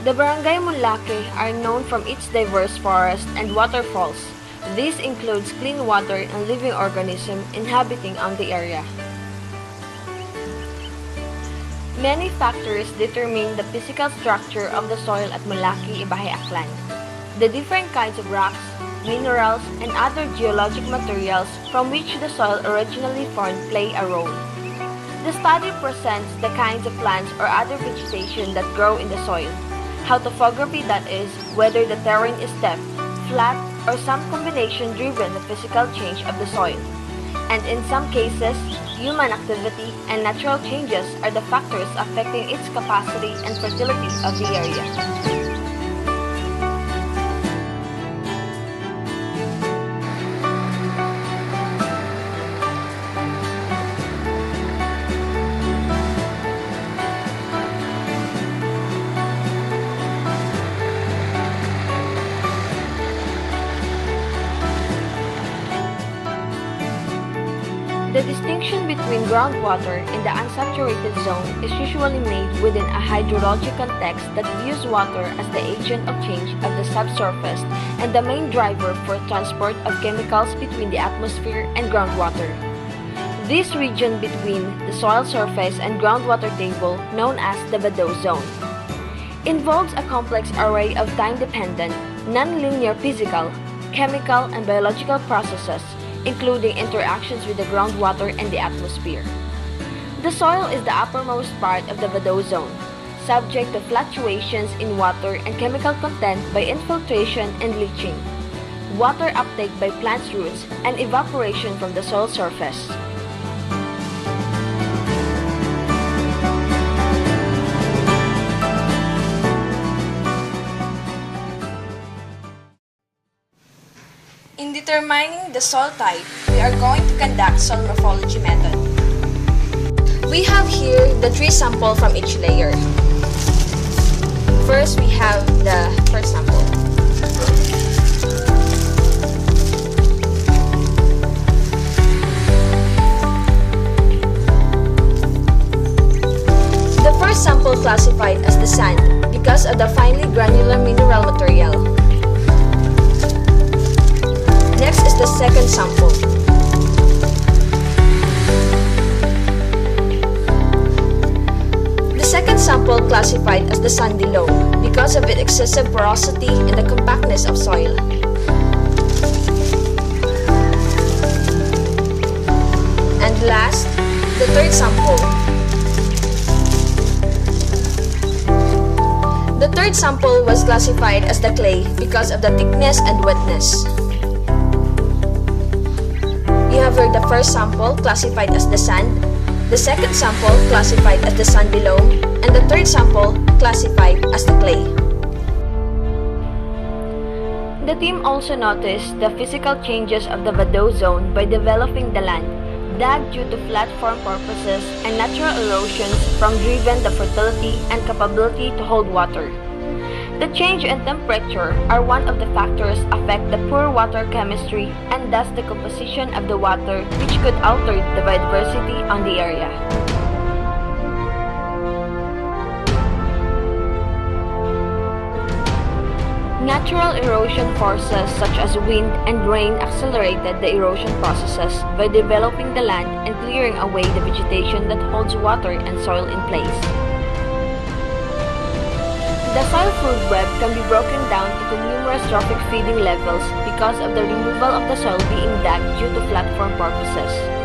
The barangay Monlaque are known from its diverse forests and waterfalls. This includes clean water and living organisms inhabiting on the area. Many factors determine the physical structure of the soil at Monlaque, Ibajay, Aklan. The different kinds of rocks, minerals, and other geologic materials from which the soil originally formed play a role. The study presents the kinds of plants or other vegetation that grow in the soil, how topography that is, whether the terrain is steep, flat, or some combination driven the physical change of the soil. And in some cases, human activity and natural changes are the factors affecting its capacity and fertility of the area. The distinction between groundwater and the unsaturated zone is usually made within a hydrologic context that views water as the agent of change of the subsurface and the main driver for transport of chemicals between the atmosphere and groundwater. This region between the soil surface and groundwater table, known as the Vadose zone, involves a complex array of time-dependent, non-linear physical, chemical, and biological processes, including interactions with the groundwater and the atmosphere. The soil is the uppermost part of the Vadose zone, subject to fluctuations in water and chemical content by infiltration and leaching, water uptake by plants' roots, and evaporation from the soil surface. In determining the soil type, we are going to conduct soil morphology method. We have here the 3 samples from each layer. First, we have the first sample. The first sample classified as the sand because of the finely granular mineral material. Next is the second sample. The second sample classified as the sandy loam because of its excessive porosity and the compactness of soil. And last, the third sample. The third sample was classified as the clay because of the thickness and wetness. We have here the first sample classified as the sand, the second sample classified as the sandy loam, and the third sample classified as the clay. The team also noticed the physical changes of the Vadose zone by developing the land, dug due to platform purposes, and natural erosions from driven the fertility and capability to hold water. The change in temperature are one of the factors affect the poor water chemistry and thus the composition of the water, which could alter the biodiversity on the area. Natural erosion forces such as wind and rain accelerated the erosion processes by developing the land and clearing away the vegetation that holds water and soil in place. The soil food web can be broken down into numerous trophic feeding levels because of the removal of the soil being dug due to platform purposes.